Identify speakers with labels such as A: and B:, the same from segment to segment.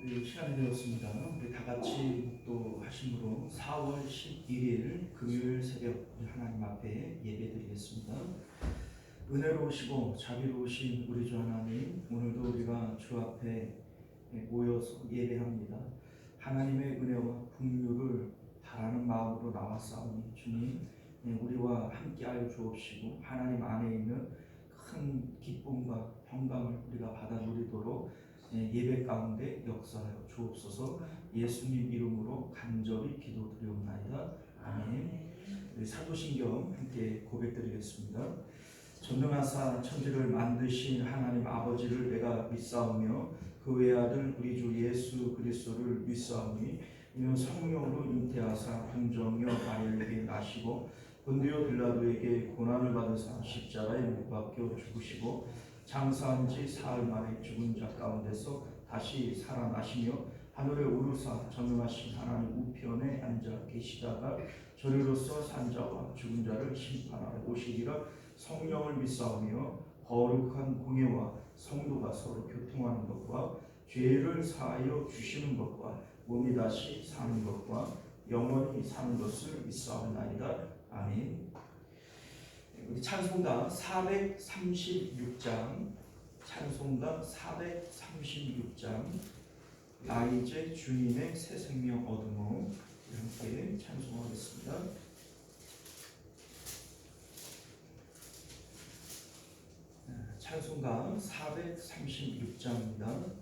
A: 시간이 되었습니다. 우리 다 같이 묵도하심으로 4월 11일 금요일 새벽 우리 하나님 앞에 예배드리겠습니다. 은혜로우시고 자비로우신 우리 주 하나님, 오늘도 우리가 주 앞에 모여서 예배합니다. 하나님의 은혜와 긍휼을 바라는 마음으로 나왔사오니 주님, 우리와 함께하여 주옵시고 하나님 안에 있는 큰 기쁨과 평강을 우리가 받아 누리도록 예배 가운데 역사하여 주옵소서. 예수님 이름으로 간절히 기도드리옵나이다. 아멘. 사도신경 함께 고백드리겠습니다. 전능하사 천지를 만드신 하나님 아버지를 내가 믿사오며 그 외아들 우리 주 예수 그리스도를 믿사오니 이는 성령으로 잉태하사 동정녀 마리아에게 나시고 본디오 빌라도에게 고난을 받으사 십자가에 못 박혀 죽으시고 장사한 지 사흘 만에 죽은 자 가운데서 다시 살아나시며 하늘에 오르사 전능하신 하나님 우편에 앉아 계시다가 저리로서 산 자와 죽은 자를 심판하러 오시리라. 성령을 믿사오며 거룩한 공예와 성도가 서로 교통하는 것과 죄를 사하여 주시는 것과 몸이 다시 사는 것과 영원히 사는 것을 믿사옵나이다. 아멘. 우리 찬송가 436장, 찬송가 436장, 나 이제 주님의 새 생명 얻으모, 함께 찬송하겠습니다. 찬송가 436장입니다.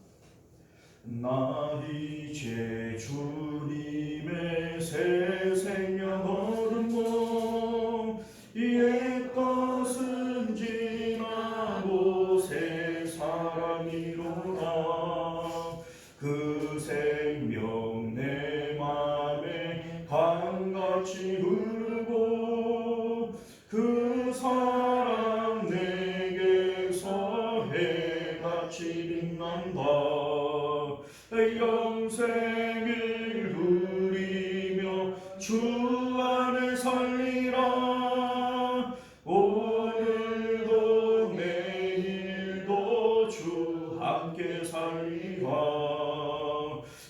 A: 나 이제 주님의 새 생명 얻으모, 옛 것은 지나고 새 사랑이로라. 그 생명 내 맘에 강같이 흐르고 그 사랑 내게서 해같이 빛난다. 영생을 누리며 주 안에 살리라. 오늘도 내일도 주 함께 살리라.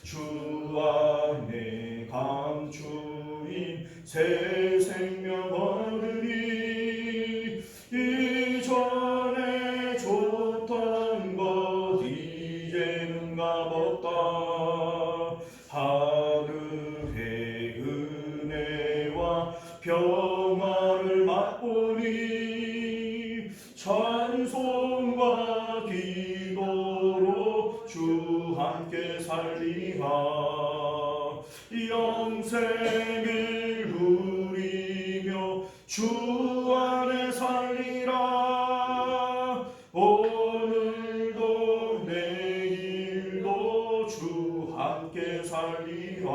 A: 주 안에 감추인 새 생명 얻으리. 이전에 줬던 것 이제는 값없다. 하늘의 은혜와 평화를 맛보니 찬송과 기도로 주 함께 살리라. 영생을 누리며 주 안에 살리라. 오늘도 내일도 주 함께 살리라.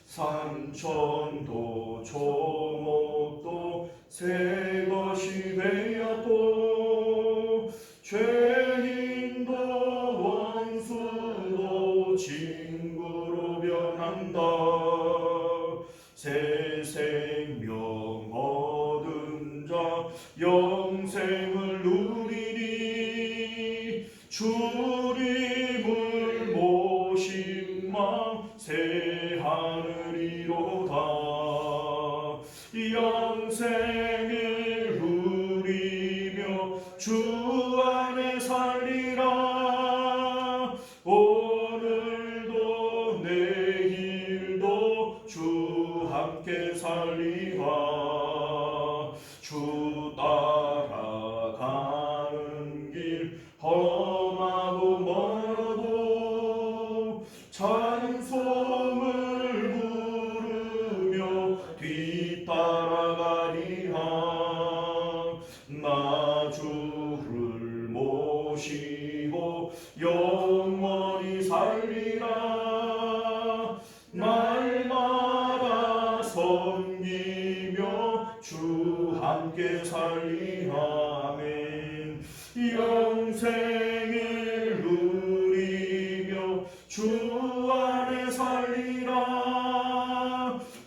A: 산천도 초목도 새 것이 되었고 죄인도 원수도 친구로 변한다. 새 생명 얻은 자 영생을 누리니. 주님을 모신 마음 새 하늘이로다. 영생을 누리며 주 안에 살리라. 오늘도 내일도 주 함께 살리라. 주 따라가는 길 험하고 멀어도 찬송을 부르며 뒤따라가리라. 나 주를 모시고 영원히 살리라. 날마다 섬기며 주 함께 살리라. 아멘. 영생을 누리며 주 안에 살리라.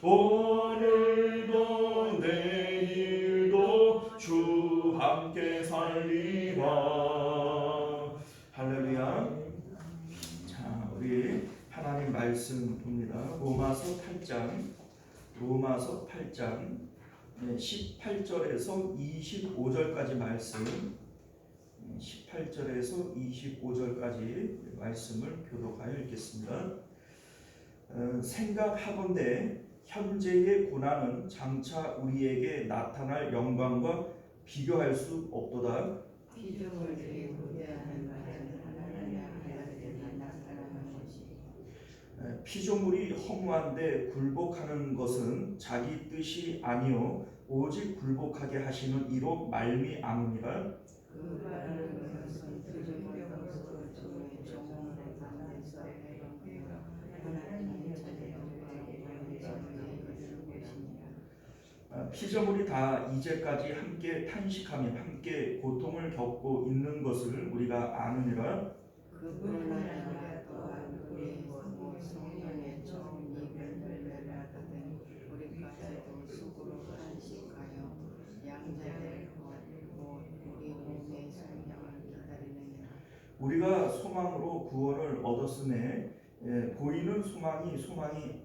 A: 오늘도 내일도 주 함께 살리라. 할렐루야. 8장, 로마서 8장 18절에서 25절까지 말씀, 18절에서 25절까지 말씀을 교독하여 읽겠습니다. 생각하건대 현재의 고난은 장차 우리에게 나타날 영광과 비교할 수 없도다.
B: 피조물들이 후회하는 바는 하나님의 아들이 나타나는 것이.
A: 피조물이 허무한데 굴복하는 것은 자기 뜻이 아니요 오직 굴복하게 하시는 이로 말미암으니라.
B: 그 말하는 것은 피조물로서 주의 종을 만나서 배경되어 하나님의 자녀들에게 자녀의 이루는 것이니라.
A: 피조물이 다 이제까지 함께 탄식하며 함께 고통을 겪고 있는 것을 우리가 아느니라.
B: 그뿐 아니라 또한 우리 부모 성령의 처음 이별을 받은 우리까지도 속으로 탄식하여 양자될 것 우리 몸의 성령을 기다리느니라.
A: 우리가 소망으로 구원을 얻었으매 보이는 소망이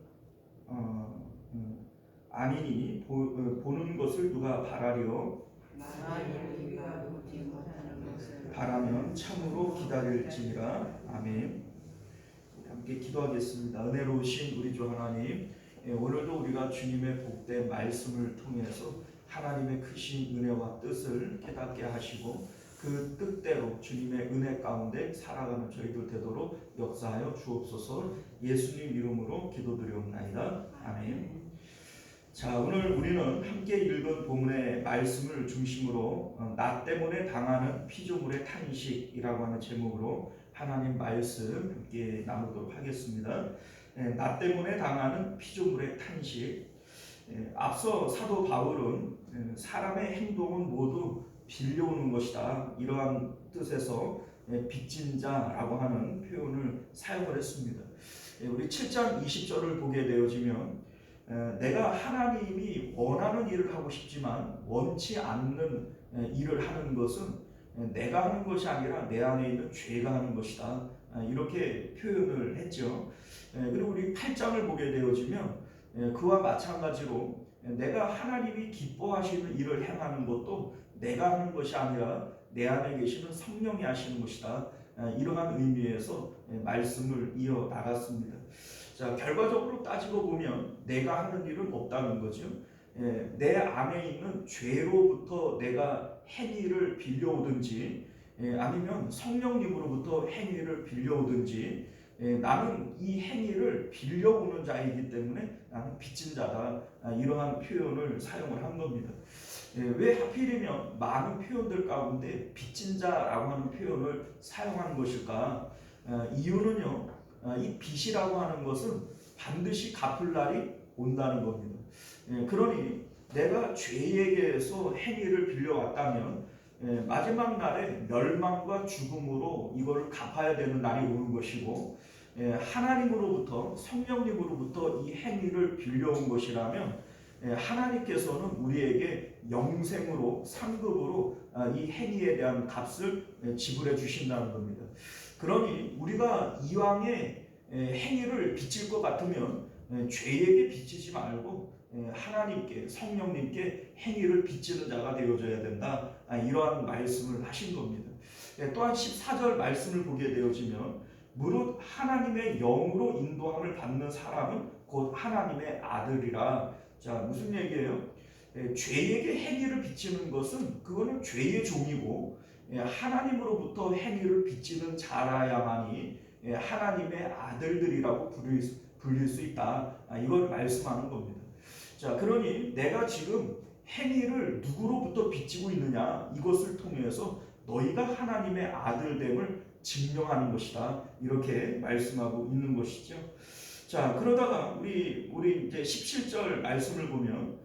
A: 아니니 보는 것을 누가 바라리요.
B: 만일 우리가 보지 못하는 것을
A: 바라면 참으로 기다릴지니라. 아멘. 함께 기도하겠습니다. 은혜로우신 우리 주 하나님, 오늘도 우리가 주님의 복된 말씀을 통해서 하나님의 크신 은혜와 뜻을 깨닫게 하시고 그 뜻대로 주님의 은혜 가운데 살아가는 저희들 되도록 역사하여 주옵소서. 예수님 이름으로 기도드리옵나이다. 아멘. 자, 오늘 우리는 함께 읽은 본문의 말씀을 중심으로 나 때문에 당하는 피조물의 탄식이라고 하는 제목으로 하나님 말씀 함께 나누도록 하겠습니다. 나 때문에 당하는 피조물의 탄식. 앞서 사도 바울은 사람의 행동은 모두 빌려오는 것이다, 이러한 뜻에서 빚진 자라고 하는 표현을 사용을 했습니다. 우리 7장 20절을 보게 되어지면 내가 하나님이 원하는 일을 하고 싶지만 원치 않는 일을 하는 것은 내가 하는 것이 아니라 내 안에 있는 죄가 하는 것이다, 이렇게 표현을 했죠. 그리고 우리 8장을 보게 되어지면 그와 마찬가지로 내가 하나님이 기뻐하시는 일을 행하는 것도 내가 하는 것이 아니라 내 안에 계시는 성령이 하시는 것이다, 이러한 의미에서 말씀을 이어 나갔습니다. 자, 결과적으로 따지고 보면 내가 하는 일은 없다는 거죠. 내 안에 있는 죄로부터 내가 행위를 빌려오든지 아니면 성령님으로부터 행위를 빌려오든지 나는 이 행위를 빌려오는 자이기 때문에 나는 빚진 자다, 이러한 표현을 사용을 한 겁니다. 왜 하필이면 많은 표현들 가운데 빚진 자라고 하는 표현을 사용하는 것일까? 이유는요, 이 빚이라고 하는 것은 반드시 갚을 날이 온다는 겁니다. 그러니 내가 죄에게서 행위를 빌려왔다면 마지막 날에 멸망과 죽음으로 이걸 갚아야 되는 날이 오는 것이고, 하나님으로부터 성령님으로부터 이 행위를 빌려온 것이라면 하나님께서는 우리에게 영생으로 상급으로 이 행위에 대한 값을 지불해 주신다는 겁니다. 그러니 우리가 이왕에 행위를 빚질 것 같으면 죄에게 빚지지 말고 하나님께, 성령님께 행위를 빚지는 자가 되어져야 된다, 이러한 말씀을 하신 겁니다. 또한 14절 말씀을 보게 되어지면 무릇 하나님의 영으로 인도함을 받는 사람은 곧 하나님의 아들이라. 자, 무슨 얘기예요? 죄에게 행위를 빚지는 것은 그거는 죄의 종이고, 하나님으로부터 행위를 빚지는 자라야만이 하나님의 아들들이라고 불릴 수 있다, 이걸 말씀하는 겁니다. 자, 그러니 내가 지금 행위를 누구로부터 빚지고 있느냐, 이것을 통해서 너희가 하나님의 아들됨을 증명하는 것이다, 이렇게 말씀하고 있는 것이죠. 자, 그러다가 우리 이제 17절 말씀을 보면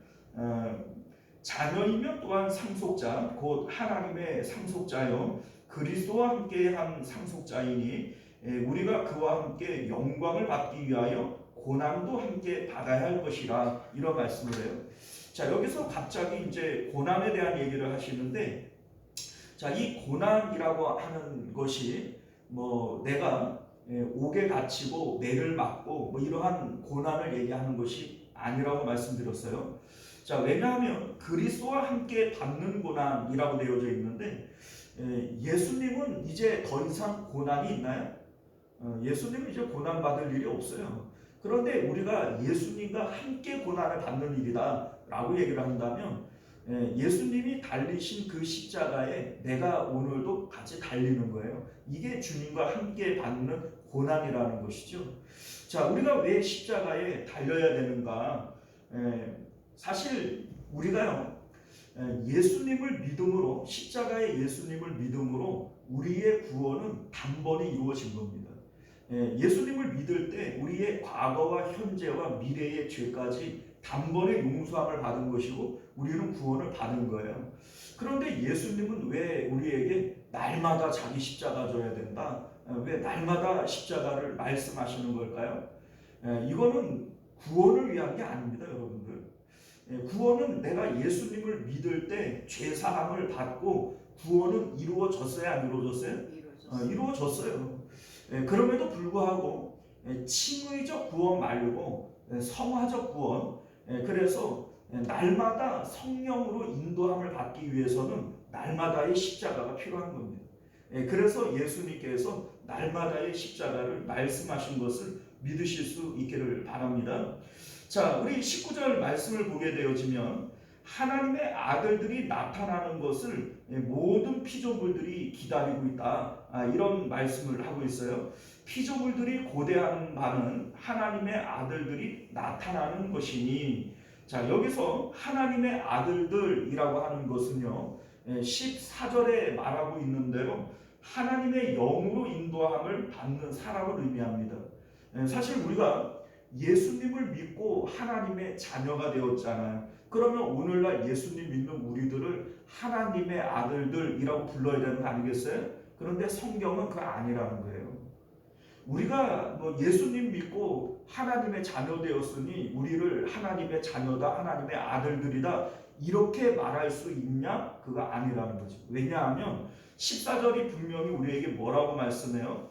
A: 자녀이면 또한 상속자 곧 하나님의 상속자요 그리스도와 함께한 상속자이니 우리가 그와 함께 영광을 받기 위하여 고난도 함께 받아야 할 것이라, 이런 말씀을 해요. 자, 여기서 갑자기 이제 고난에 대한 얘기를 하시는데, 자, 이 고난이라고 하는 것이 내가 옥에 갇히고 매를 맞고 뭐 이러한 고난을 얘기하는 것이 아니라고 말씀드렸어요. 자, 왜냐하면 그리스도와 함께 받는 고난이라고 되어져 있는데 예수님은 이제 더 이상 고난이 있나요? 예수님은 이제 고난 받을 일이 없어요. 그런데 우리가 예수님과 함께 고난을 받는 일이다 라고 얘기를 한다면 예수님이 달리신 그 십자가에 내가 오늘도 같이 달리는 거예요. 이게 주님과 함께 받는 고난이라는 것이죠. 자, 우리가 왜 십자가에 달려야 되는가? 사실 우리가요, 예수님을 믿음으로, 십자가의 예수님을 믿음으로 우리의 구원은 단번에 이루어진 겁니다. 예수님을 믿을 때 우리의 과거와 현재와 미래의 죄까지 단번에 용서함을 받은 것이고 우리는 구원을 받은 거예요. 그런데 예수님은 왜 우리에게 날마다 자기 십자가 져야 된다? 왜 날마다 십자가를 말씀하시는 걸까요? 이거는 구원을 위한 게 아닙니다, 여러분들. 구원은 내가 예수님을 믿을 때 죄사함을 받고 구원은 이루어졌어요, 안 이루어졌어요? 이루어졌어요. 그럼에도 불구하고 칭의적 구원 말고 성화적 구원, 그래서 날마다 성령으로 인도함을 받기 위해서는 날마다의 십자가가 필요한 겁니다. 그래서 예수님께서 날마다의 십자가를 말씀하신 것을 믿으실 수 있기를 바랍니다. 자, 우리 19절 말씀을 보게 되어지면 하나님의 아들들이 나타나는 것을 모든 피조물들이 기다리고 있다, 이런 말씀을 하고 있어요. 피조물들이 고대하는 바는 하나님의 아들들이 나타나는 것이니, 자, 여기서 하나님의 아들들이라고 하는 것은요 14절에 말하고 있는 대로 하나님의 영으로 인도함을 받는 사람을 의미합니다. 사실 우리가 예수님을 믿고 하나님의 자녀가 되었잖아요. 그러면 오늘날 예수님 믿는 우리들을 하나님의 아들들이라고 불러야 되는 거 아니겠어요? 그런데 성경은 그거 아니라는 거예요. 우리가 뭐 예수님 믿고 하나님의 자녀 되었으니 우리를 하나님의 자녀다, 하나님의 아들들이다 이렇게 말할 수 있냐? 그거 아니라는 거죠. 왜냐하면 14절이 분명히 우리에게 뭐라고 말씀해요?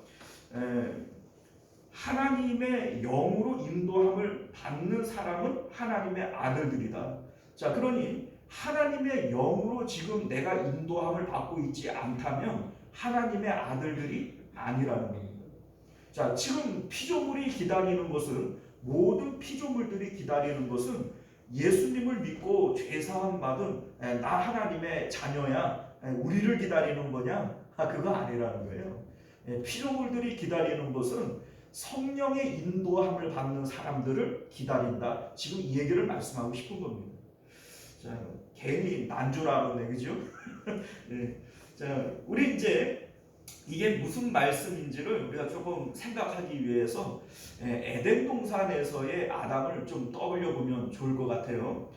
A: 하나님의 영으로 인도함을 받는 사람은 하나님의 아들들이다. 자, 그러니 하나님의 영으로 지금 내가 인도함을 받고 있지 않다면 하나님의 아들들이 아니라는 겁니다. 자, 지금 피조물이 기다리는 것은, 모든 피조물들이 기다리는 것은 예수님을 믿고 죄사함 받은 나 하나님의 자녀야, 우리를 기다리는 거냐? 그거 아니라는 거예요. 피조물들이 기다리는 것은 성령의 인도함을 받는 사람들을 기다린다. 지금 이 얘기를 말씀하고 싶은 겁니다. 자, 괜히 난주라는 얘기죠. 네. 자, 우리 이제 이게 무슨 말씀인지를 우리가 조금 생각하기 위해서 에덴 동산에서의 아담을 좀 떠올려 보면 좋을 것 같아요.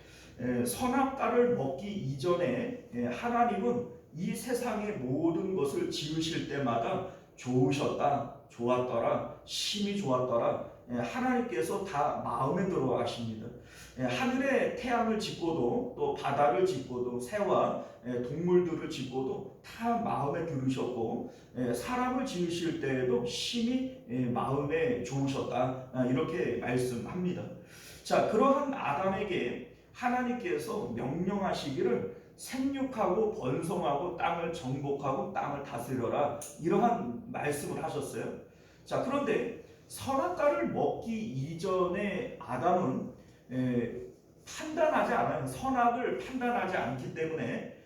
A: 선악과를 먹기 이전에 하나님은 이 세상의 모든 것을 지으실 때마다 좋으셨다, 좋았더라, 심히 좋았더라, 하나님께서 다 마음에 들어 하십니다. 하늘에 태양을 짓고도 또 바다를 짓고도 새와 동물들을 짓고도 다 마음에 들으셨고 사람을 지으실 때에도 심히 마음에 좋으셨다, 이렇게 말씀합니다. 자, 그러한 아담에게 하나님께서 명령하시기를 생육하고 번성하고 땅을 정복하고 땅을 다스려라, 이러한 말씀을 하셨어요. 자, 그런데 선악과를 먹기 이전에 아담은 판단하지 않아요. 선악을 판단하지 않기 때문에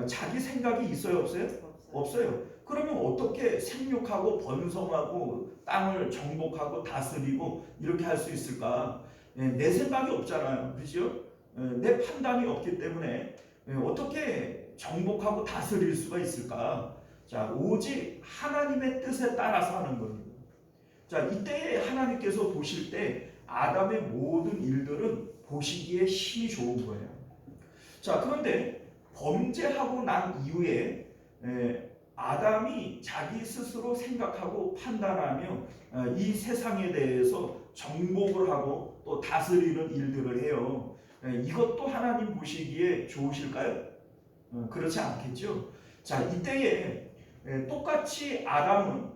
A: 자기 생각이 있어요, 없어요? 없어요. 그러면 어떻게 생육하고 번성하고 땅을 정복하고 다스리고 이렇게 할 수 있을까? 내 생각이 없잖아요, 그렇죠? 내 판단이 없기 때문에 어떻게 정복하고 다스릴 수가 있을까? 자, 오직 하나님의 뜻에 따라서 하는 겁니다. 자, 이때 하나님께서 보실 때 아담의 모든 일들은 보시기에 심히 좋은 거예요. 자, 그런데 범죄하고 난 이후에 아담이 자기 스스로 생각하고 판단하며 이 세상에 대해서 정복을 하고 또 다스리는 일들을 해요. 이것도 하나님 보시기에 좋으실까요? 그렇지 않겠죠. 자, 이때에 똑같이 아담은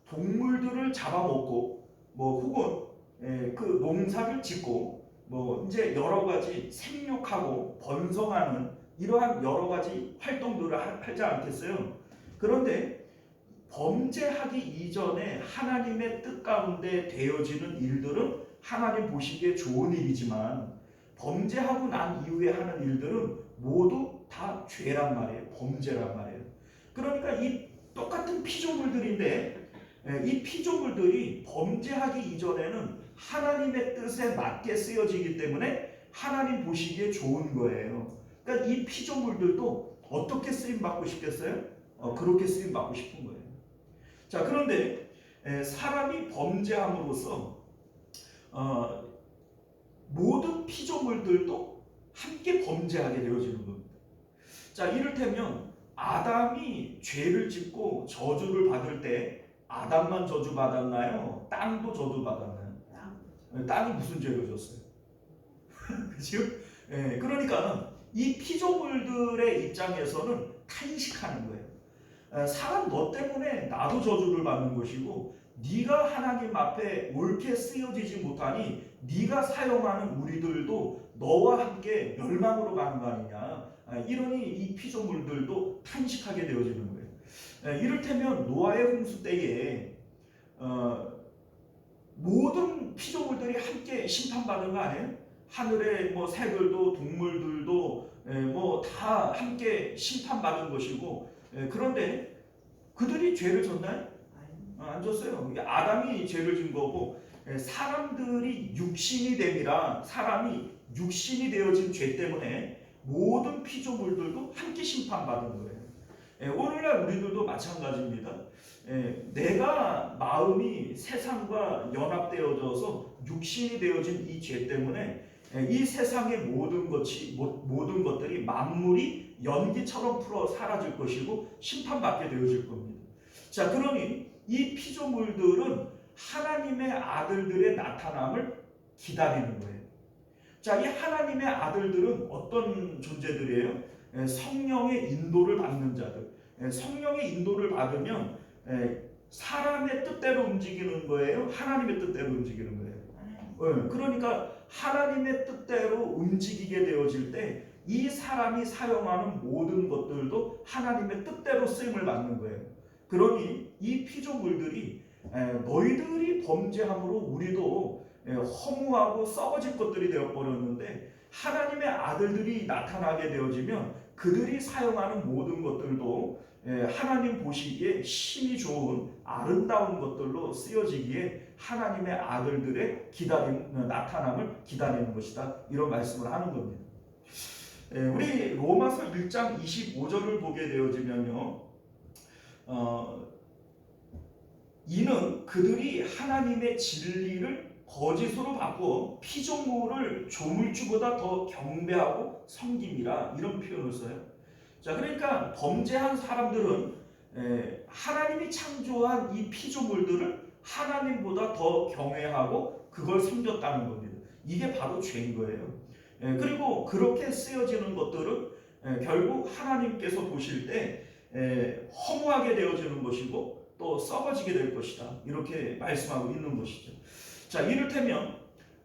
A: 동물들을 잡아먹고 뭐 혹은 그 농사를 짓고 뭐 이제 여러 가지 생육하고 번성하는 이러한 여러 가지 활동들을 하지 않겠어요? 그런데 범죄하기 이전에 하나님의 뜻 가운데 되어지는 일들은 하나님 보시기에 좋은 일이지만 범죄하고 난 이후에 하는 일들은 모두 다 죄란 말이에요. 범죄란 말이에요. 그러니까 이 똑같은 피조물들인데 이 피조물들이 범죄하기 이전에는 하나님의 뜻에 맞게 쓰여지기 때문에 하나님 보시기에 좋은 거예요. 그러니까 이 피조물들도 어떻게 쓰임 받고 싶겠어요? 그렇게 쓰임 받고 싶은 거예요. 자, 그런데 사람이 범죄함으로써 모든 피조물들도 함께 범죄하게 되어지는 겁니다. 자, 이를테면 아담이 죄를 짓고 저주를 받을 때 아담만 저주받았나요? 땅도 저주받았나요? 땅이 무슨 죄를 졌어요? 그죠? 그러니까 이 피조물들의 입장에서는 탄식하는 거예요. 사람 너 때문에 나도 저주를 받는 것이고 네가 하나님 앞에 옳게 쓰여지지 못하니 네가 사용하는 우리들도 너와 함께 멸망으로 가는 거 아니냐. 이러니 이 피조물들도 탄식하게 되어지는 거예요. 이를테면 노아의 홍수 때에 모든 피조물들이 함께 심판받은 거 아니에요? 하늘의 뭐 새들도 동물들도 뭐 다 함께 심판받은 것이고 그런데 그들이 죄를 졌나요? 안 졌어요. 아담이 죄를 진 거고 사람들이 육신이 됨이라 사람이 육신이 되어진 죄 때문에 모든 피조물들도 함께 심판받은 거예요. 오늘날 우리들도 마찬가지입니다. 내가 마음이 세상과 연합되어져서 육신이 되어진 이 죄 때문에 이 세상의 모든 것들이 만물이 연기처럼 풀어 사라질 것이고 심판받게 되어질 겁니다. 자, 그러니 이 피조물들은 하나님의 아들들의 나타남을 기다리는 거예요. 자, 이 하나님의 아들들은 어떤 존재들이에요? 성령의 인도를 받는 자들. 성령의 인도를 받으면 사람의 뜻대로 움직이는 거예요? 하나님의 뜻대로 움직이는 거예요? 그러니까 하나님의 뜻대로 움직이게 되어질 때 이 사람이 사용하는 모든 것들도 하나님의 뜻대로 쓰임을 받는 거예요. 그러니 이 피조물들이 너희들이 범죄함으로 우리도 허무하고 썩어질 것들이 되어버렸는데 하나님의 아들들이 나타나게 되어지면 그들이 사용하는 모든 것들도 하나님 보시기에 심히 좋은 아름다운 것들로 쓰여지기에 하나님의 아들들의 나타남을 기다리는 것이다. 이런 말씀을 하는 겁니다. 우리 로마서 1장 25절을 보게 되어지면요. 이는 그들이 하나님의 진리를 거짓으로 바꾸어 피조물을 조물주보다 더 경배하고 섬김이라 이런 표현을 써요. 자, 그러니까 범죄한 사람들은 하나님이 창조한 이 피조물들을 하나님보다 더 경외하고 그걸 섬겼다는 겁니다. 이게 바로 죄인 거예요. 그리고 그렇게 쓰여지는 것들은 결국 하나님께서 보실 때 허무하게 되어지는 것이고 또 썩어지게 될 것이다. 이렇게 말씀하고 있는 것이죠. 자, 이를테면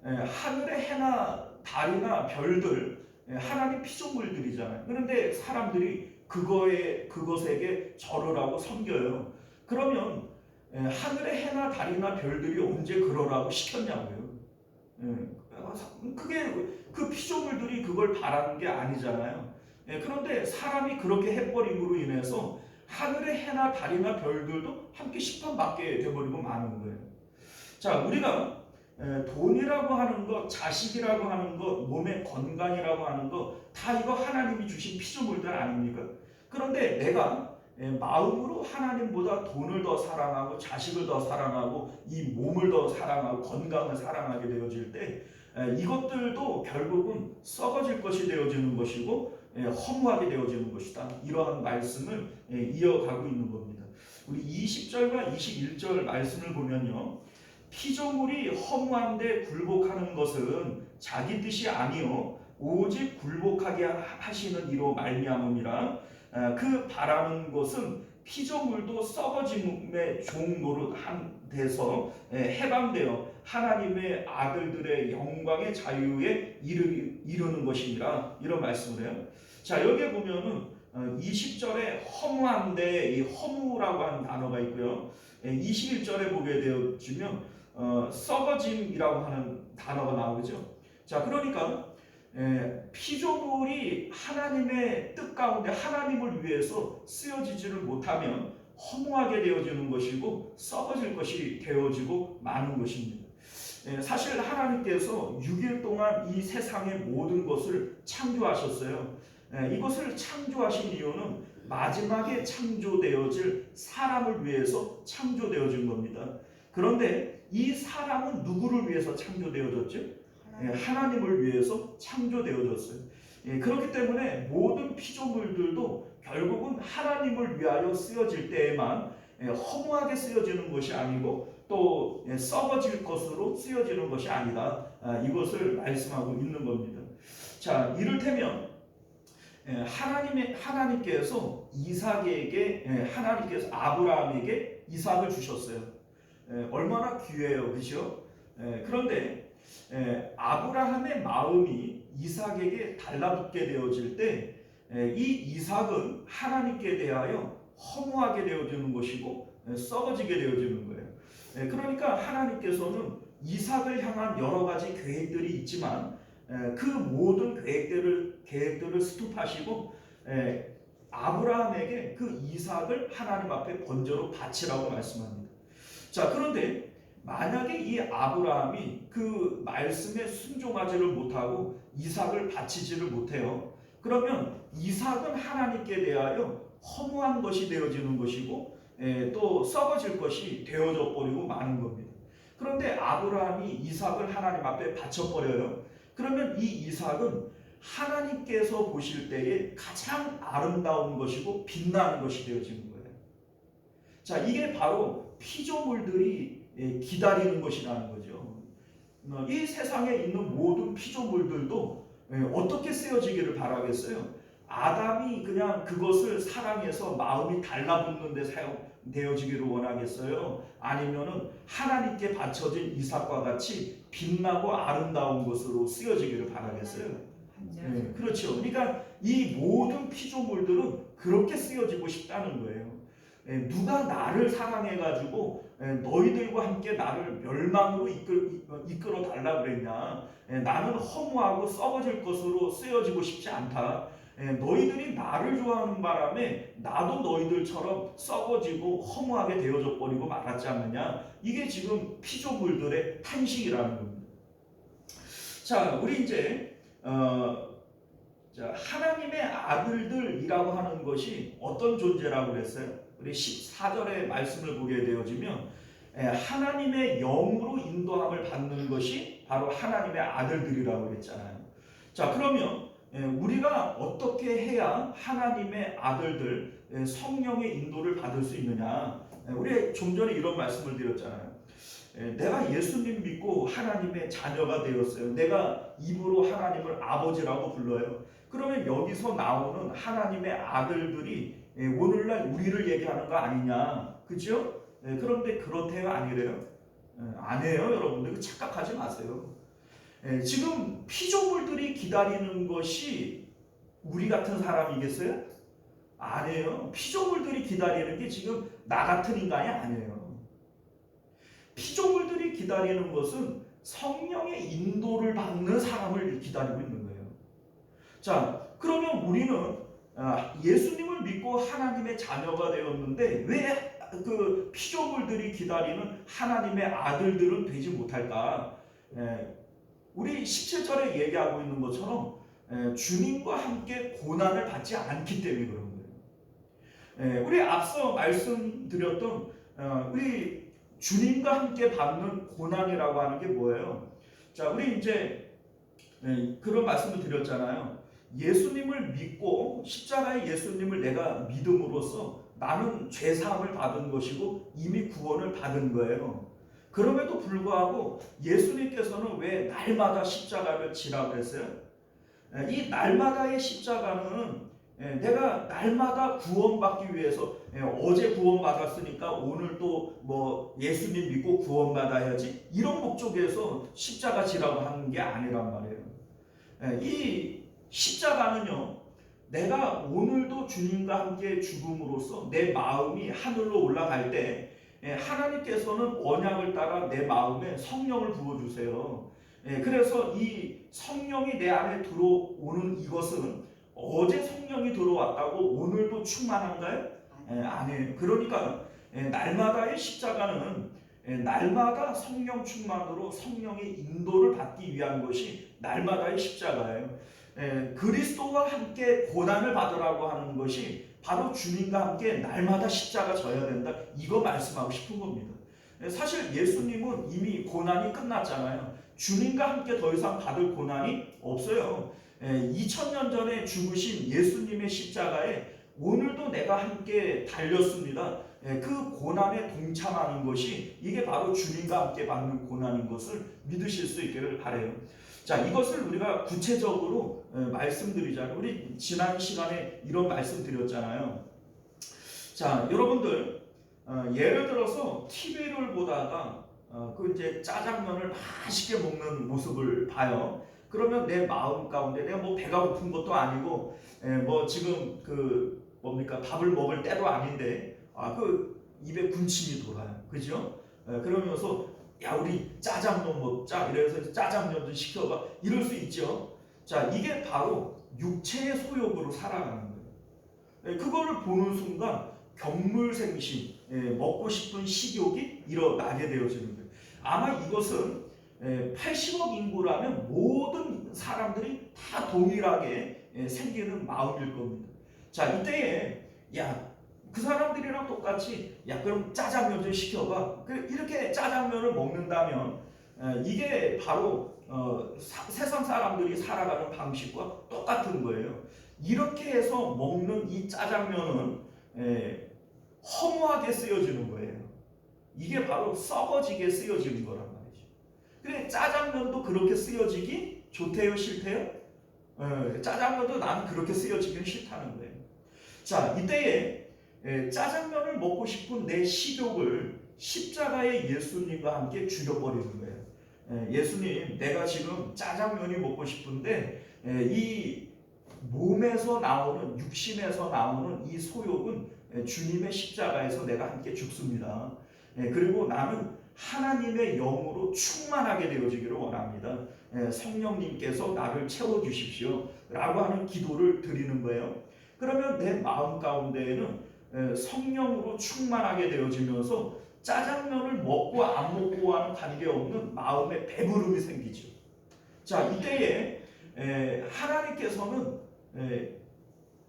A: 하늘의 해나 달이나 별들 하나님 피조물들이잖아요. 그런데 사람들이 그것에게 절을 하고 섬겨요. 그러면 하늘의 해나 달이나 별들이 언제 그러라고 시켰냐고요. 그게 그 피조물들이 그걸 바라는 게 아니잖아요. 그런데 사람이 그렇게 해버림으로 인해서 하늘의 해나 달이나 별들도 함께 심판받게 되어버리고 마는 거예요. 자, 우리가 돈이라고 하는 것, 자식이라고 하는 것, 몸의 건강이라고 하는 것, 다 이거 하나님이 주신 피조물들 아닙니까? 그런데 내가 마음으로 하나님보다 돈을 더 사랑하고 자식을 더 사랑하고 이 몸을 더 사랑하고 건강을 사랑하게 되어질 때 이것들도 결국은 썩어질 것이 되어지는 것이고 허무하게 되어지는 것이다. 이러한 말씀을 이어가고 있는 겁니다. 우리 20절과 21절 말씀을 보면요. 피조물이 허무한데 굴복하는 것은 자기 뜻이 아니요 오직 굴복하게 하시는 이로 말미암음이라 그 바라는 것은 피조물도 썩어짐의 종 노릇한 데서 해방되어 하나님의 아들들의 영광의 자유에 이르는 것이니라, 이런 말씀을 해요. 자, 여기에 보면은 20절에 허무한데, 이 허무라고 하는 단어가 있고요. 21절에 보게 되어지면 썩어짐이라고 하는 단어가 나오죠. 자, 그러니까 피조물이 하나님의 뜻 가운데 하나님을 위해서 쓰여지지를 못하면 허무하게 되어지는 것이고 썩어질 것이 되어지고 마는 것입니다. 사실 하나님께서 6일 동안 이 세상의 모든 것을 창조하셨어요. 이것을 창조하신 이유는 마지막에 창조되어질 사람을 위해서 창조되어진 겁니다. 그런데 이 사람은 누구를 위해서 창조되어졌죠? 하나님을 위해서 창조되어졌어요. 그렇기 때문에 모든 피조물들도 결국은 하나님을 위하여 쓰여질 때에만 허무하게 쓰여지는 것이 아니고 또 썩어질 것으로 쓰여지는 것이 아니다, 이것을 말씀하고 있는 겁니다. 자, 이를테면 하나님께서 하나님께서 아브라함에게 이삭을 주셨어요. 얼마나 귀해요, 그렇죠? 그런데 아브라함의 마음이 이삭에게 달라붙게 되어질 때 이 이삭은 하나님께 대하여 허무하게 되어지는 것이고 썩어지게 되어지는 거예요. 그러니까 하나님께서는 이삭을 향한 여러 가지 계획들이 있지만 그 모든 계획들을 스톱하시고 아브라함에게 그 이삭을 하나님 앞에 번제로 바치라고 말씀합니다. 자, 그런데 만약에 이 아브라함이 그 말씀에 순종하지를 못하고 이삭을 바치지를 못해요. 그러면 이삭은 하나님께 대하여 허무한 것이 되어지는 것이고 또 썩어질 것이 되어져 버리고 마는 겁니다. 그런데 아브라함이 이삭을 하나님 앞에 바쳐버려요. 그러면 이 이삭은 하나님께서 보실 때에 가장 아름다운 것이고 빛나는 것이 되어지는 거예요. 자, 이게 바로 피조물들이 기다리는 것이라는 거죠. 이 세상에 있는 모든 피조물들도 어떻게 쓰여지기를 바라겠어요? 아담이 그냥 그것을 사랑해서 마음이 달라붙는 데 사용되어지기를 원하겠어요? 아니면은 하나님께 바쳐진 이삭과 같이 빛나고 아름다운 것으로 쓰여지기를 바라겠어요? 그렇죠. 그러니까 이 모든 피조물들은 그렇게 쓰여지고 싶다는 거예요. 누가 나를 사랑해가지고 너희들과 함께 나를 멸망으로 이끌어 달라 그랬냐? 나는 허무하고 썩어질 것으로 쓰여지고 싶지 않다. 너희들이 나를 좋아하는 바람에 나도 너희들처럼 썩어지고 허무하게 되어져 버리고 말았지 않느냐? 이게 지금 피조물들의 탄식이라는 겁니다. 자, 우리 이제 하나님의 아들들이라고 하는 것이 어떤 존재라고 그랬어요? 우리 14절의 말씀을 보게 되어지면 하나님의 영으로 인도함을 받는 것이 바로 하나님의 아들들이라고 그랬잖아요. 자, 그러면 우리가 어떻게 해야 하나님의 아들들, 성령의 인도를 받을 수 있느냐? 우리 좀 전에 이런 말씀을 드렸잖아요. 내가 예수님 믿고 하나님의 자녀가 되었어요. 내가 입으로 하나님을 아버지라고 불러요. 그러면 여기서 나오는 하나님의 아들들이 오늘날 우리를 얘기하는 거 아니냐, 그죠? 그런데 그렇대요, 아니래요? 아니에요, 여러분들. 착각하지 마세요. 지금 피조물들이 기다리는 것이 우리 같은 사람이겠어요? 아니에요. 피조물들이 기다리는 게 지금 나 같은 인간이 아니에요. 피조물들이 기다리는 것은 성령의 인도를 받는 사람을 기다리고 있는 거예요. 자, 그러면 우리는 예수님을 믿고 하나님의 자녀가 되었는데 왜 그 피조물들이 기다리는 하나님의 아들들은 되지 못할까? 우리 17절에 얘기하고 있는 것처럼 주님과 함께 고난을 받지 않기 때문에 그런 거예요. 우리 앞서 말씀드렸던 우리 주님과 함께 받는 고난이라고 하는 게 뭐예요? 자, 우리 이제 그런 말씀을 드렸잖아요. 예수님을 믿고 십자가의 예수님을 내가 믿음으로써 나는 죄사함을 받은 것이고 이미 구원을 받은 거예요. 그럼에도 불구하고 예수님께서는 왜 날마다 십자가를 지라고 했어요? 이 날마다의 십자가는 내가 날마다 구원받기 위해서 어제 구원받았으니까 오늘 또 뭐 예수님 믿고 구원받아야지 이런 목적에서 십자가 지라고 하는 게 아니란 말이에요. 이 십자가는요, 내가 오늘도 주님과 함께 죽음으로써 내 마음이 하늘로 올라갈 때 하나님께서는 언약을 따라 내 마음에 성령을 부어주세요. 그래서 이 성령이 내 안에 들어오는 이것은 어제 성령이 들어왔다고 오늘도 충만한가요? 아니에요. 그러니까 날마다의 십자가는 날마다 성령 충만으로 성령의 인도를 받기 위한 것이 날마다의 십자가예요. 그리스도와 함께 고난을 받으라고 하는 것이 바로 주님과 함께 날마다 십자가 져야 된다, 이거 말씀하고 싶은 겁니다. 사실 예수님은 이미 고난이 끝났잖아요. 주님과 함께 더 이상 받을 고난이 없어요. 2000년 전에 죽으신 예수님의 십자가에 오늘도 내가 함께 달렸습니다. 그 고난에 동참하는 것이 이게 바로 주님과 함께 받는 고난인 것을 믿으실 수 있기를 바라요. 자, 이것을 우리가 구체적으로 말씀드리자면, 우리 지난 시간에 이런 말씀 드렸잖아요. 자, 여러분들 예를 들어서 TV를 보다가 그 이제 짜장면을 맛있게 먹는 모습을 봐요. 그러면 내 마음 가운데, 내가 뭐 배가 고픈 것도 아니고 뭐 지금 그 뭡니까 밥을 먹을 때도 아닌데 그 입에 군침이 돌아요. 그죠? 그러면서 야, 우리 짜장면 먹자, 이래서 짜장면 좀 시켜봐, 이럴 수 있죠. 자, 이게 바로 육체의 소욕으로 살아가는 거예요. 그거를 보는 순간 경물생심, 먹고 싶은 식욕이 일어나게 되어지는 거예요. 아마 이것은 80억 인구라면 모든 사람들이 다 동일하게 생기는 마음일 겁니다. 자, 이때에 야, 그 사람들이랑 똑같이 야, 그럼 짜장면 좀 시켜봐, 이렇게 짜장면을 먹는다면 이게 바로 세상 사람들이 살아가는 방식과 똑같은 거예요. 이렇게 해서 먹는 이 짜장면은 허무하게 쓰여지는 거예요. 이게 바로 썩어지게 쓰여지는 거란 말이죠. 그래, 짜장면도 그렇게 쓰여지기 좋대요, 싫대요? 짜장면도 나는 그렇게 쓰여지기는 싫다는 거예요. 자, 이때에 짜장면을 먹고 싶은 내 식욕을 십자가의 예수님과 함께 죽여버리는 거예요. 예수님, 내가 지금 짜장면이 먹고 싶은데 이 몸에서 나오는, 육신에서 나오는 이 소욕은 주님의 십자가에서 내가 함께 죽습니다. 그리고 나는 하나님의 영으로 충만하게 되어지기를 원합니다. 성령님께서 나를 채워주십시오 라고 하는 기도를 드리는 거예요. 그러면 내 마음 가운데에는 성령으로 충만하게 되어지면서 짜장면을 먹고 안 먹고와는 관계없는 마음의 배부름이 생기죠. 자, 이때에 하나님께서는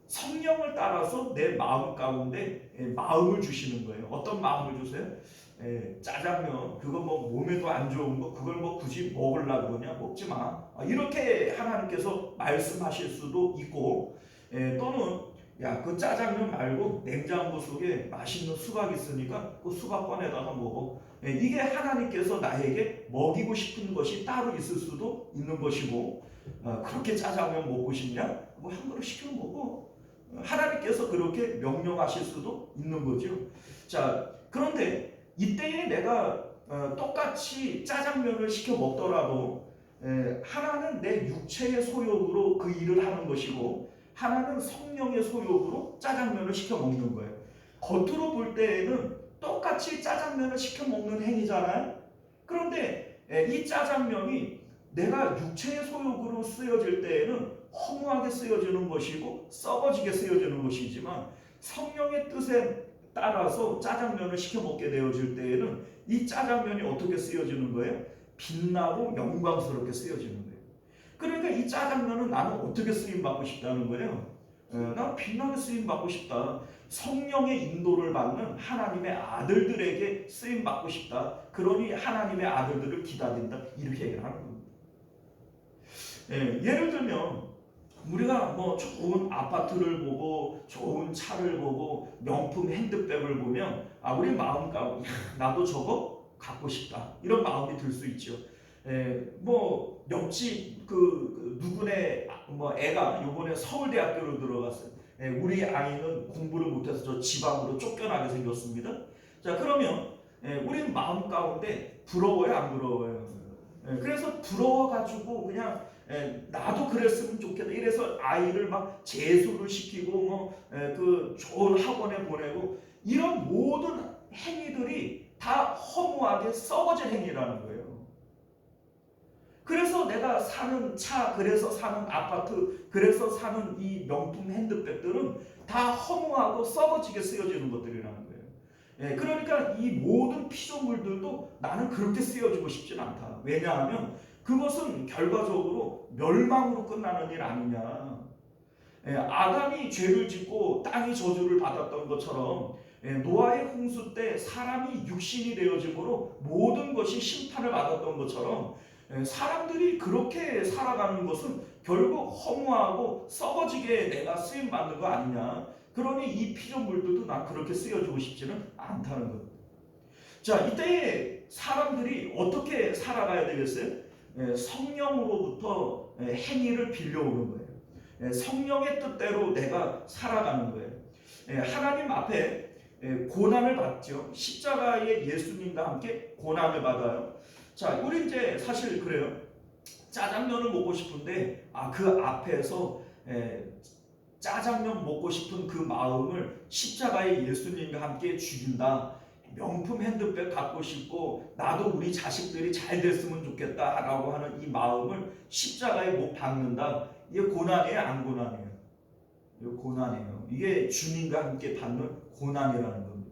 A: 성령을 따라서 내 마음 가운데 마음을 주시는 거예요. 어떤 마음을 주세요? 짜장면 그거 뭐 몸에도 안 좋은 거, 그걸 뭐 굳이 먹으려고 그러냐, 먹지 마, 이렇게 하나님께서 말씀하실 수도 있고, 또는 야, 그 짜장면 말고 냉장고 속에 맛있는 수박 있으니까 그 수박 꺼내다가 먹어. 이게 하나님께서 나에게 먹이고 싶은 것이 따로 있을 수도 있는 것이고, 그렇게 짜장면 먹고 싶냐? 뭐 한 그릇 시켜 먹어. 하나님께서 그렇게 명령하실 수도 있는 거죠. 자, 그런데 이때에 내가 똑같이 짜장면을 시켜 먹더라도 하나는 내 육체의 소욕으로 그 일을 하는 것이고, 하나는 성령의 소욕으로 짜장면을 시켜 먹는 거예요. 겉으로 볼 때에는 똑같이 짜장면을 시켜 먹는 행위잖아요. 그런데 이 짜장면이 내가 육체의 소욕으로 쓰여질 때에는 허무하게 쓰여지는 것이고 썩어지게 쓰여지는 것이지만, 성령의 뜻에 따라서 짜장면을 시켜 먹게 되어질 때에는 이 짜장면이 어떻게 쓰여지는 거예요? 빛나고 영광스럽게 쓰여지는 거예요. 그러니까 이 짜장면은 나는 어떻게 쓰임받고 싶다는 거예요? 나는 빛나게 쓰임받고 싶다. 성령의 인도를 받는 하나님의 아들들에게 쓰임받고 싶다. 그러니 하나님의 아들들을 기다린다. 이렇게 얘기를 하는 겁니다. 예를 들면 우리가 뭐 좋은 아파트를 보고 좋은 차를 보고 명품 핸드백을 보면 우리 마음 가운데 나도 저거 갖고 싶다, 이런 마음이 들 수 있죠. 뭐 옆집 그 누구네 뭐 애가 요번에 서울대학교를 들어갔어요. 우리 아이는 공부를 못해서 저 지방으로 쫓겨나게 생겼습니다. 자, 그러면 우리 마음 가운데 부러워요, 안 부러워요? 그래서 부러워가지고 그냥 나도 그랬으면 좋겠다. 이래서 아이를 막 재수를 시키고 그 좋은 학원에 보내고 이런 모든 행위들이 다 허무하게 썩어질 행위라는 거예요. 그래서 내가 사는 차, 그래서 사는 아파트, 그래서 사는 이 명품 핸드백들은 다 허무하고 썩어지게 쓰여지는 것들이라는 거예요. 그러니까 이 모든 피조물들도 나는 그렇게 쓰여지고 싶진 않다. 왜냐하면 그것은 결과적으로 멸망으로 끝나는 일 아니냐. 아담이 죄를 짓고 땅이 저주를 받았던 것처럼 노아의 홍수 때 사람이 육신이 되어짐으로 모든 것이 심판을 받았던 것처럼 사람들이 그렇게 살아가는 것은 결국 허무하고 썩어지게 내가 쓰임받는 거 아니냐. 그러니 이 피조물들도 난 그렇게 쓰여지고 싶지는 않다는 것. 자, 이때 사람들이 어떻게 살아가야 되겠어요? 성령으로부터 행위를 빌려오는 거예요. 성령의 뜻대로 내가 살아가는 거예요. 하나님 앞에 고난을 받죠. 십자가의 예수님과 함께 고난을 받아요. 자, 우리 이제 사실 그래요. 짜장면을 먹고 싶은데 그 앞에서 짜장면 먹고 싶은 그 마음을 십자가의 예수님과 함께 죽인다. 명품 핸드백 갖고 싶고 나도 우리 자식들이 잘 됐으면 좋겠다라고 하는 이 마음을 십자가에 못 박는다. 이게 고난이에요, 안 고난이에요? 이거 고난이에요. 이게 주님과 함께 받는 고난이라는 겁니다.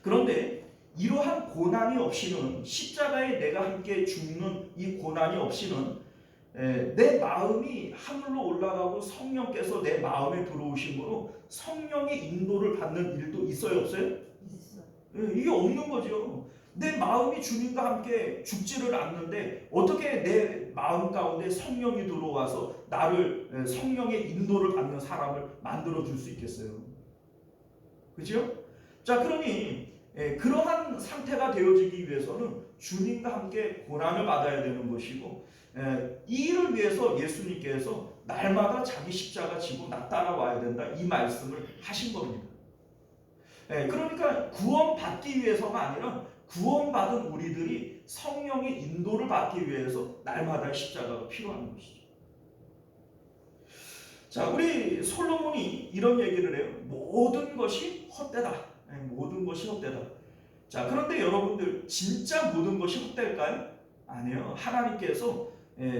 A: 그런데 이러한 고난이 없이는, 십자가에 내가 함께 죽는 이 고난이 없이는 내 마음이 하늘로 올라가고 성령께서 내 마음에 들어오심으로 성령의 인도를 받는 일도 있어요, 없어요? 이게 없는 거죠. 내 마음이 주님과 함께 죽지를 않는데 어떻게 내 마음 가운데 성령이 들어와서 나를 성령의 인도를 받는 사람을 만들어 줄 수 있겠어요? 그죠? 자, 그러니 그러한 상태가 되어지기 위해서는 주님과 함께 고난을 받아야 되는 것이고, 이 일을 위해서 예수님께서 날마다 자기 십자가 지고 나 따라와야 된다, 이 말씀을 하신 겁니다. 그러니까 구원받기 위해서가 아니라 구원받은 우리들이 성령의 인도를 받기 위해서 날마다 십자가가 필요한 것이죠. 자, 우리 솔로몬이 이런 얘기를 해요. 모든 것이 헛되다. 모든 것이 헛되다. 자, 그런데 여러분들 진짜 모든 것이 헛될까요? 아니에요. 하나님께서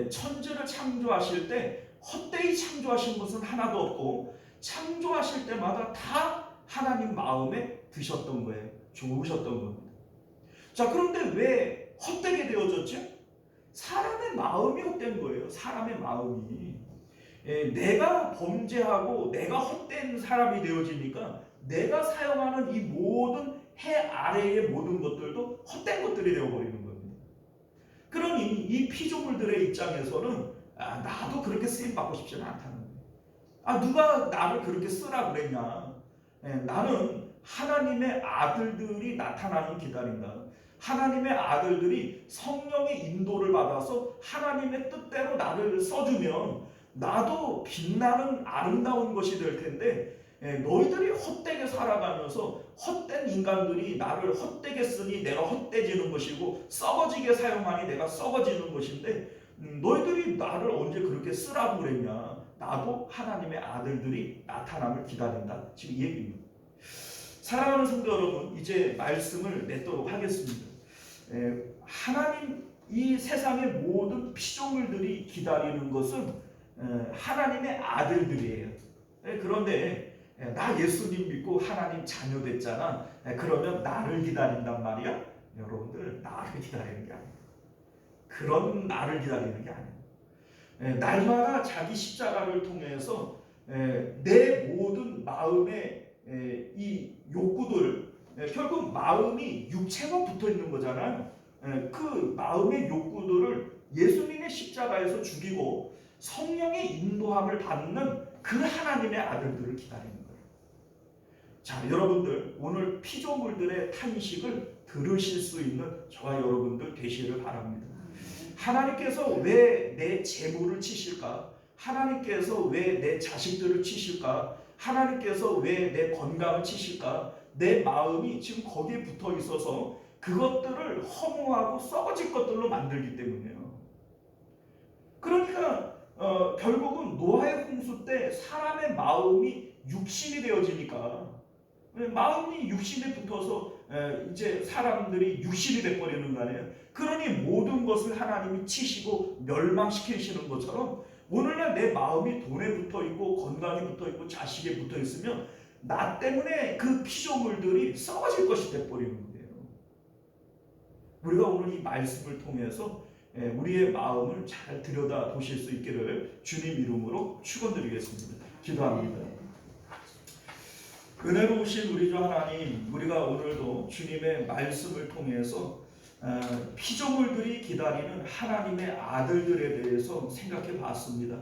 A: 천지를 창조하실 때 헛되이 창조하신 것은 하나도 없고 창조하실 때마다 다 하나님 마음에 드셨던 거예요. 좋으셨던 겁니다. 자, 그런데 왜 헛되게 되어졌죠? 사람의 마음이 헛된 거예요. 사람의 마음이. 내가 범죄하고 내가 헛된 사람이 되어지니까 내가 사용하는 이 모든 해 아래의 모든 것들도 헛된 것들이 되어버리는 겁니다. 그러니 이 피조물들의 입장에서는 나도 그렇게 쓰임받고 싶지는 않다는 거예요. 누가 나를 그렇게 쓰라 그랬냐. 나는 하나님의 아들들이 나타나는 기다린다. 하나님의 아들들이 성령의 인도를 받아서 하나님의 뜻대로 나를 써주면 나도 빛나는 아름다운 것이 될 텐데, 너희들이 헛되게 살아가면서 헛된 인간들이 나를 헛되게 쓰니 내가 헛되지는 것이고 썩어지게 사용하니 내가 썩어지는 것인데, 너희들이 나를 언제 그렇게 쓰라고 그랬냐. 나도 하나님의 아들들이 나타남을 기다린다. 지금 이 얘기입니다. 사랑하는 성도 여러분, 이제 말씀을 맺도록 하겠습니다. 하나님, 이 세상의 모든 피조물들이 기다리는 것은 하나님의 아들들이에요. 그런데 나 예수님 믿고 하나님 자녀 됐잖아. 그러면 나를 기다린단 말이야? 여러분들, 나를 기다리는 게 아니에요. 그런 나를 기다리는 게 아니에요. 날마다 자기 십자가를 통해서 내 모든 마음의 이 욕구들, 결국 마음이 육체가 붙어 있는 거잖아요. 그 마음의 욕구들을 예수님의 십자가에서 죽이고 성령의 인도함을 받는 그 하나님의 아들들을 기다리는 거예요. 자, 여러분들, 오늘 피조물들의 탄식을 들으실 수 있는 저와 여러분들 되시기를 바랍니다. 하나님께서 왜 내 재물을 치실까? 하나님께서 왜 내 자식들을 치실까? 하나님께서 왜 내 건강을 치실까? 내 마음이 지금 거기에 붙어 있어서 그것들을 허무하고 썩어질 것들로 만들기 때문이에요. 그러니까 결국은 노아의 홍수 때 사람의 마음이 육신이 되어지니까, 마음이 육신에 붙어서 이제 사람들이 육신이 돼버리는 거 아니에요. 그러니 모든 것을 하나님이 치시고 멸망시키시는 것처럼 오늘날 내 마음이 돈에 붙어 있고 건강에 붙어 있고 자식에 붙어 있으면 나 때문에 그 피조물들이 썩어질 것이 돼버리는 거예요. 우리가 오늘 이 말씀을 통해서 우리의 마음을 잘 들여다 보실 수 있기를 주님 이름으로 축원드리겠습니다. 기도합니다. 은혜로우신 우리 주 하나님, 우리가 오늘도 주님의 말씀을 통해서 피조물들이 기다리는 하나님의 아들들에 대해서 생각해 봤습니다.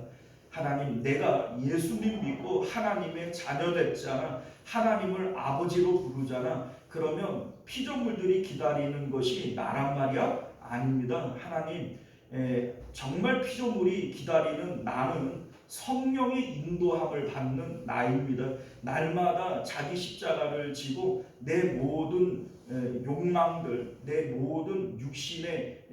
A: 하나님, 내가 예수님 믿고 하나님의 자녀 됐잖아, 하나님을 아버지로 부르잖아. 그러면 피조물들이 기다리는 것이 나란 말이야? 아닙니다. 하나님, 정말 피조물이 기다리는 나는 성령의 인도함을 받는 나입니다. 날마다 자기 십자가를 지고 내 모든 욕망들, 내 모든 육신의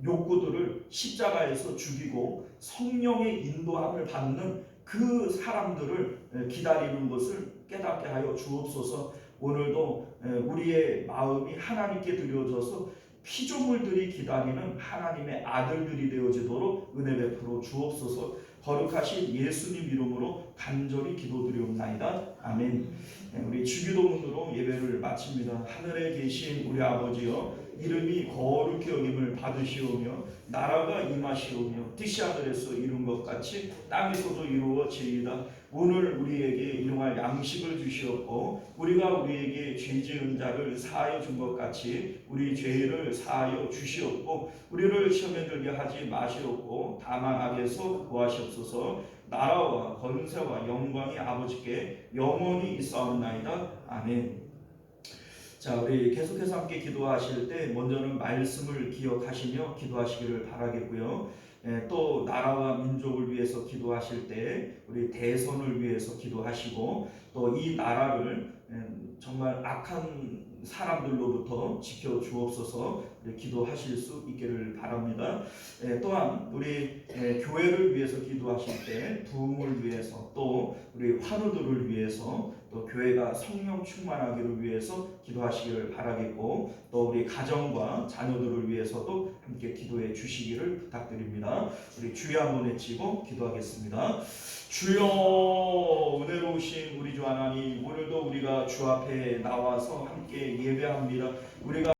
A: 욕구들을 십자가에서 죽이고 성령의 인도함을 받는 그 사람들을 기다리는 것을 깨닫게 하여 주옵소서. 오늘도 우리의 마음이 하나님께 드려져서 피조물들이 기다리는 하나님의 아들들이 되어지도록 은혜 베풀어 주옵소서. 거룩하신 예수님 이름으로 간절히 기도드리옵나이다. 아멘. 우리 주기도문으로 예배를 마칩니다. 하늘에 계신 우리 아버지여, 이름이 거룩히 여김을 받으시오며 나라가 임하시오며 뜻이 하늘에서 이룬 것 같이 땅에서도 이루어지이다. 오늘 우리에게 일용할 양식을 주시옵고 우리가 우리에게 죄 지은 자를 사하여 준 것 같이 우리 죄를 사하여 주시옵고 우리를 시험에 들게 하지 마시옵고 다만 악에서 구하시옵소서. 나라와 권세와 영광이 아버지께 영원히 있사옵나이다. 아멘. 자, 우리 계속해서 함께 기도하실 때 먼저는 말씀을 기억하시며 기도하시기를 바라겠고요. 또 나라와 민족을 위해서 기도하실 때 우리 대선을 위해서 기도하시고 또 이 나라를 정말 악한 사람들로부터 지켜 주옵소서 기도하실 수 있기를 바랍니다. 또한 우리 교회를 위해서 기도하실 때 부흥을 위해서 또 우리 환우들을 위해서 또 교회가 성령 충만하기를 위해서 기도하시기를 바라겠고 또 우리 가정과 자녀들을 위해서도 함께 기도해 주시기를 부탁드립니다. 우리 주여 한번 외치고 기도하겠습니다. 주여, 은혜로우신 우리 주 하나님, 오늘도 우리가 주 앞에 나와서 함께 예배합니다. 우리가